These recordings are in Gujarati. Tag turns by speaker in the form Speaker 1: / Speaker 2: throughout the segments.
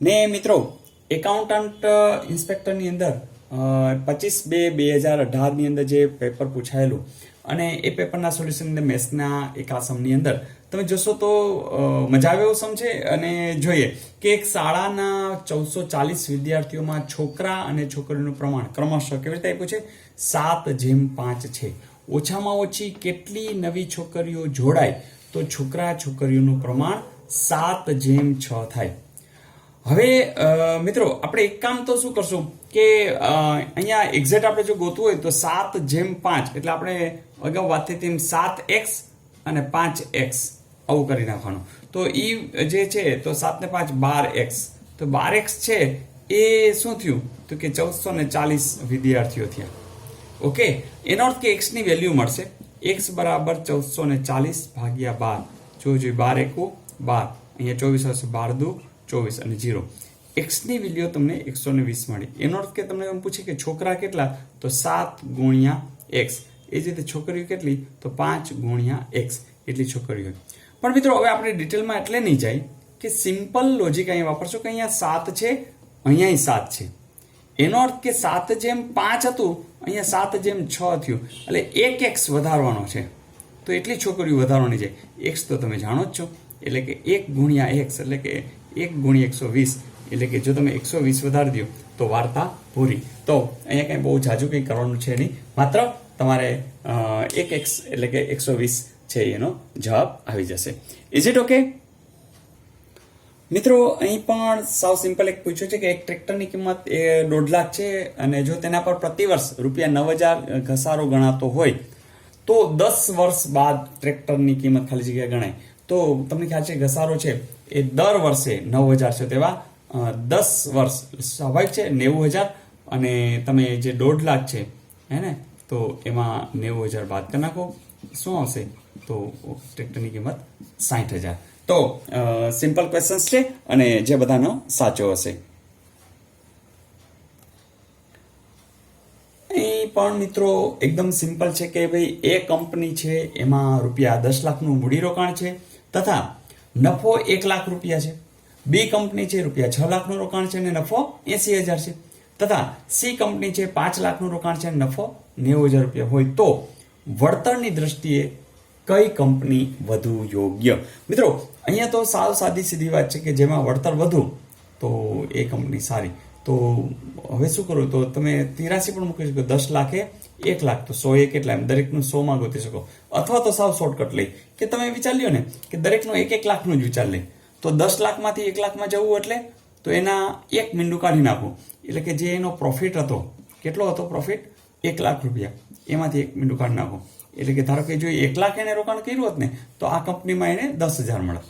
Speaker 1: ને મિત્રો એકાઉન્ટન્ટ ઇન્સ્પેક્ટરની અંદર 25/2/2018 ની અંદર જે પેપર પૂછાયેલું અને એ પેપરના સોલ્યુશન અંદર મેથ્સના એક આ સમની અંદર તમે જોશો તો મજા આવે એવું સમ છે. અને જોઈએ કે એક શાળાના 1440 વિદ્યાર્થીઓમાં છોકરા અને છોકરીઓનું પ્રમાણ ક્રમશઃ કેવી રીતે આપ્યું છે 7:5 છે. ઓછામાં ઓછી કેટલી નવી છોકરીઓ જોડાય તો છોકરા છોકરીઓનું પ્રમાણ 7:6 થાય. હવે મિત્રો આપણે એક કામ તો શું કરશું કે અહીંયા એક્ઝેક્ટ આપણે જો ગોતવું હોય તો 7:5 એટલે આપણે અગાઉ વાત થઈ તેમ 7x અને 5x આવું કરી નાખવાનું. તો એ જે છે તો 7 ને 5 12x. તો 12x છે એ શું થયું તો કે 1440 વિદ્યાર્થીઓ થયા. ઓકે, એનો અર્થ કે x ની વેલ્યુ મળશે x બરાબર 1440 ભાગ્યા 12. જોજો 12 એકુ 12, અહીંયા 24 હશે, 12 દુ 24 અને 0. x ની વેલ્યુ તમને 120 મળી. એનો અર્થ કે તમને એમ પૂછે કે છોકરા કેટલા તો 7 ગુણ્યા x. એ જ રીતે છોકરીઓ કેટલી તો 5 ગુણ્યા x એટલી છોકરીઓ. પણ મિત્રો હવે આપણે ડિટેલમાં એટલે નહીં જાય કે સિમ્પલ લોજિક અહીંયા વાપરશો કે અહીંયા 7 છે, અહીંયા 7 છે. એનો અર્થ કે 7:5 હતું, અહીંયા 7:6 થયું, એટલે 1x વધારવાનો છે તો એટલી છોકરીઓ વધારવાની છે. x તો તમે જાણો જ છો, એટલે કે 1 ગુણ્યા x એટલે કે 1 ગુણ્યા 120, એટલે કે જો તમે 120 વધારી દો તો વાર્તા પૂરી. તો અહીંયા કંઈ બહુ જાજુ કંઈ કરવાનું છે નહીં, માત્ર તમારે 1x એટલે કે 120 છે એનો જવાબ આવી જશે. Is it okay? મિત્રો અહીં પણ સાવ સિમ્પલ એક પૂછ્યું છે કે એક ટ્રેક્ટરની કિંમત 1.5 લાખ છે અને જો તેના પર પ્રતિવર્ષ ₹9,000 ઘસારો ગણાતો હોય તો 10 વર્ષ બાદ ટ્રેક્ટરની કિંમત ખાલી જગ્યા ગણાય. તો તમને ખ્યાલ છે ઘસારો છે એ દર વર્ષે 9,000 છે, તેવા 10 વર્ષ સ્વાભાવિક છે 90,000 અને તમે જે 1.5 લાખ છે હે ને, તો એમાં 90,000 બાદ કરી નાખો, શું આવશે તો ટ્રેક્ટરની કિંમત 60,000. તો સિમ્પલ ક્વેશ્ચન્સ છે અને જે બધાનો સાચો હશે. અહીં પણ મિત્રો એકદમ સિમ્પલ છે કે ભાઈ એ કંપની છે એમાં ₹10 લાખનું મૂડીરોકાણ છે તથા નફો 1 લાખ રૂપિયા છે. બી કંપની છે ₹6 લાખનું રોકાણ છે અને નફો 80,000 છે તથા સી કંપની છે 5 લાખનું રોકાણ છે અને નફો 90,000 રૂપિયા હોય તો વળતરની દ્રષ્ટિએ કઈ કંપની વધુ યોગ્ય? મિત્રો અહીંયા તો સાવ સાદી સીધી વાત છે કે જેમાં વળતર વધુ તો એ કંપની સારી. તો હવે શું કરું તો તમે 83 પણ મૂકી શકો, 10 લાખે 1 લાખ તો 100 એ કેટલા, એમ દરેકનું 100 માં ગોતી શકો. અથવા તો સાવ શોર્ટકટ લઈ કે તમે વિચાર લ્યો ને કે દરેકનું 1-1 લાખનું જ વિચાર લઈ તો 10 લાખમાંથી 1 લાખમાં જવું એટલે તો એના એક મીંડું કાઢી નાખવું, એટલે કે જે એનો પ્રોફિટ હતો કેટલો હતો પ્રોફિટ 1 લાખ રૂપિયા, એમાંથી એક મીંડું કાઢી નાખો. એટલે કે ધારો કે જો 1 લાખ એને રોકાણ કર્યું હોત ને તો આ કંપનીમાં એને 10,000 મળે.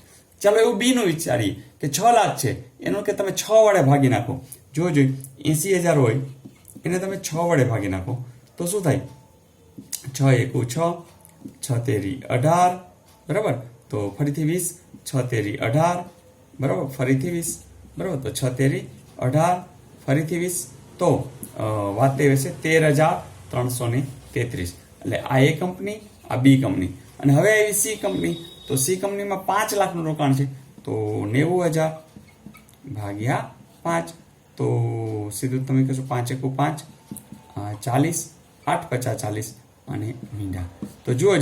Speaker 1: ચાલો એવું બીનું વિચારીએ કે 6 લાખ છે, એનું કે તમે 6 વડે ભાગી નાખો. જો 80,000 હોય એને તમે 6 વડે ભાગી નાખો તો શું થાય 6 એકુ 6, 6 તેરી 18, બરાબર. તો ફરીથી 20, 6 તેરી 18, બરાબર, ફરીથી 20, બરાબર. તો 6 તેરી 18, ફરીથી 20, તો વાત એ છે 13,333. એટલે આ એ કંપની, આ બી કંપની. અને હવે આવી સી કંપની, તો સી કંપનીમાં 5 લાખનું રોકાણ છે તો 90,000 ભાગ્યા 5, તો સીધું તમે કહેશો 5 એકુ 5, 40, 8 50 40 અને મીંડા. તો જુઓ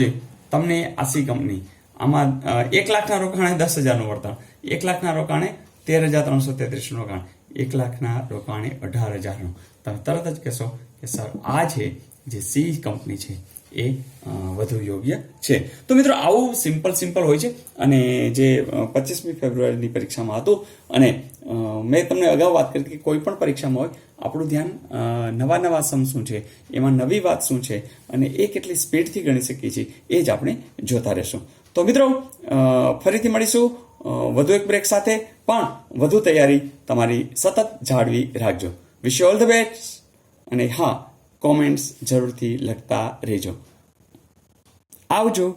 Speaker 1: તમને આ સી કંપની આમાં 1 લાખના રોકાણે 10,000નું વળતર, 1 લાખના રોકાણે 13,333નું રોકાણ, 1 લાખના રોકાણે 18,000નું. તમે તરત જ કહેશો કે સર આ છે જે સી કંપની છે એ વધુ યોગ્ય છે. તો મિત્રો આવું સિમ્પલ હોય છે અને જે 25મી ફેબ્રુઆરીની પરીક્ષામાં હતું અને મેં તમને અગાઉ વાત કરી કે કોઈ પણ પરીક્ષામાં હોય આપણું ધ્યાન નવા સમ શું છે, એમાં નવી વાત શું છે અને એ કેટલી સ્પીડથી ગણી શકીએ છીએ એ જ આપણે જોતા રહેશું. તો મિત્રો ફરીથી મળીશું વધુ એક બ્રેક સાથે, પણ વધુ તૈયારી તમારી સતત જાળવી રાખજો. Wish you all the best અને હા, કોમેન્ટ્સ જરૂરથી લખતા રહેજો. આવજો.